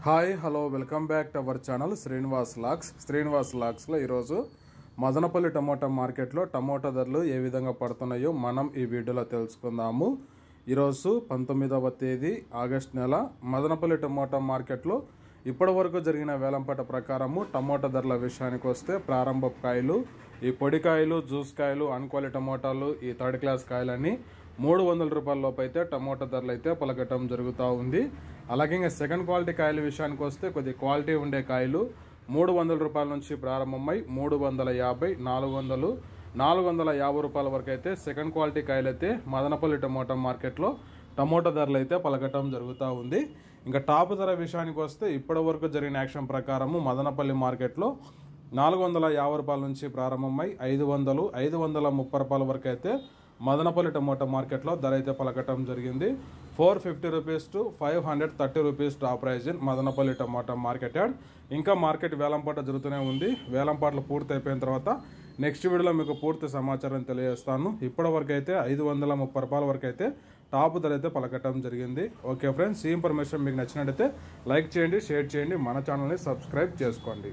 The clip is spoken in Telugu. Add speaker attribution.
Speaker 1: Hi hello welcome back to our channel Srinivas లాక్స్లో ఈరోజు మదనపల్లి టమోటా మార్కెట్లో టమోటా ధరలు ఏ విధంగా పడుతున్నాయో మనం ఈ వీడియోలో తెలుసుకుందాము. ఈరోజు 19వ తేదీ ఆగస్టు నెల మదనపల్లి టమోటా మార్కెట్లో ఇప్పటి వరకు జరిగిన వేలంపాట ప్రకారము టమోటా ధరల విషయానికి వస్తే ప్రారంభ కాయలు, ఈ పొడి కాయలు, జ్యూస్ కాయలు, అన్క్వాలిటీ టమోటాలు, ఈ థర్డ్ క్లాస్ కాయలని 300 రూపాయల లోపు అయితే టమోటా ధరలు అయితే పలకటం జరుగుతూ ఉంది. అలాగే ఇంకా సెకండ్ క్వాలిటీ కాయల విషయానికి వస్తే కొద్ది క్వాలిటీ ఉండే కాయలు 300 రూపాయల నుంచి ప్రారంభమై 350, 400, 450 రూపాయల వరకు అయితే సెకండ్ క్వాలిటీ కాయలు అయితే మదనపల్లి టమోటా మార్కెట్లో టమోటా ధరలు అయితే పలకటం జరుగుతూ ఉంది. ఇంకా టాప్ ధర విషయానికి వస్తే ఇప్పటి వరకు జరిగిన యాక్షన్ ప్రకారము మదనపల్లి మార్కెట్లో 450 రూపాయల నుంచి ప్రారంభమై 500, 530 రూపాయల వరకు అయితే మదనపల్లి టమోటా మార్కెట్లో ధర అయితే పలకటం జరిగింది. 450 rupees to 530 rupees top prize in Madanapalle tomato market yard. ఇంకా మార్కెట్ వేలంపాట జరుగుతూనే ఉంది. వేలంపాటలు పూర్తి అయిపోయిన తర్వాత నెక్స్ట్ వీడియోలో మీకు పూర్తి సమాచారం తెలియజేస్తాను. ఇప్పటి వరకు అయితే 530 రూపాయల వరకు అయితే టాప్ ధర అయితే పలకటం జరిగింది. ఓకే ఫ్రెండ్స్, ఈ ఇన్ఫర్మేషన్ మీకు నచ్చినట్టయితే లైక్ చేయండి, షేర్ చేయండి, మన ఛానల్ని సబ్స్క్రైబ్ చేసుకోండి.